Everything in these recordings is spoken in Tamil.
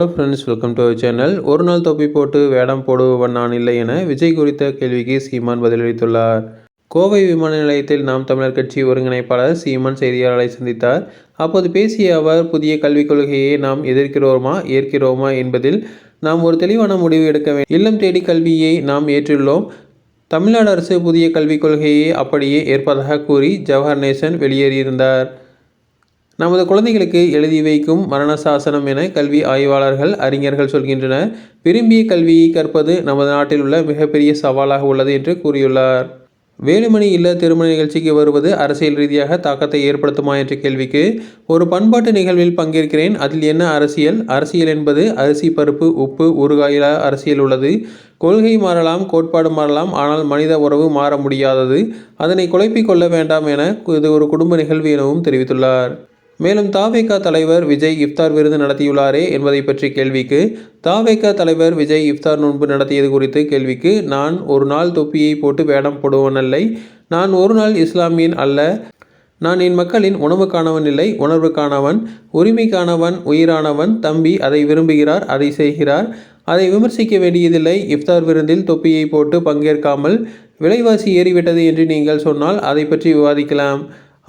Hello friends, welcome to our channel. ஒரு நாள் தொப்பி போட்டு வேடம் போடுபவன் நான் இல்லை என விஜய் குறித்த கேள்விக்கு சீமான் பதிலளித்துள்ளார். கோவை விமான நிலையத்தில் நாம் தமிழர் கட்சி ஒருங்கிணைப்பாளர் சீமான் செய்தியாளர்களை சந்தித்தார். அப்போது பேசிய அவர், புதிய கல்விக் கொள்கையை நாம் எதிர்க்கிறோமா ஏற்கிறோமா என்பதில் நாம் ஒரு தெளிவான முடிவு எடுக்க வேண்டும். இல்லம் தேடி கல்வியை நாம் ஏற்றுள்ளோம். தமிழ்நாடு அரசு புதிய கல்விக் கொள்கையை அப்படியே ஏற்பதாக கூறி ஜவஹர் நேசன் வெளியேறியிருந்தார். நமது குழந்தைகளுக்கு எழுதி வைக்கும் மரண சாசனம் என கல்வி ஆய்வாளர்கள், அறிஞர்கள் சொல்கின்றனர். விரும்பிய கல்வியை கற்பது நமது நாட்டில் உள்ள மிகப்பெரிய சவாலாக உள்ளது என்று கூறியுள்ளார். வேலுமணி இல்ல திருமண நிகழ்ச்சிக்கு வருவது அரசியல் ரீதியாக தாக்கத்தை ஏற்படுத்துமா என்ற கேள்விக்கு, ஒரு பண்பாட்டு நிகழ்வில் பங்கேற்கிறேன், அதில் என்ன அரசியல்? அரசியல் என்பது அரிசி, பருப்பு, உப்பு, ஊறுகாயில அரசியல் உள்ளது. கொள்கை மாறலாம், கோட்பாடு மாறலாம், ஆனால் மனித உறவு மாற முடியாதது. அதனை குழப்பிக் கொள்ள வேண்டாம் என இது ஒரு குடும்ப நிகழ்வு எனவும் தெரிவித்துள்ளார். மேலும் தவேக தலைவர் விஜய் இஃப்தார் விருந்து நடத்தியுள்ளாரே என்பதை பற்றி கேள்விக்கு, தவேக தலைவர் விஜய் இஃப்தார் நோன்பு நடத்தியது குறித்து கேள்விக்கு, நான் ஒரு நாள் தொப்பியை போட்டு வேடம் போடுவனல்லை. நான் ஒரு நாள் இஸ்லாமியன் அல்ல. நான் என் மக்களின் உணவுக்கானவன் இல்லை, உணர்வுக்கானவன், உரிமைக்கானவன், உயிரானவன். தம்பி அதை விரும்புகிறார், அதை செய்கிறார். அதை விமர்சிக்க வேண்டியதில்லை. இஃப்தார் விருந்தில் தொப்பியை போட்டு பங்கேற்காமல் விலைவாசி ஏறிவிட்டது என்று நீங்கள் சொன்னால் அதை பற்றி விவாதிக்கலாம்.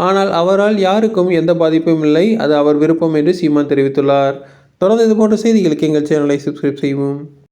ஆனால் அவரால் யாருக்கும் எந்த பாதிப்பும் இல்லை. அது அவர் விருப்பம் என்று சீமான் தெரிவித்துள்ளார். தொடர்ந்து இதுபோன்ற செய்திகளுக்கு எங்கள் சேனலை சப்ஸ்கிரைப் செய்வோம்.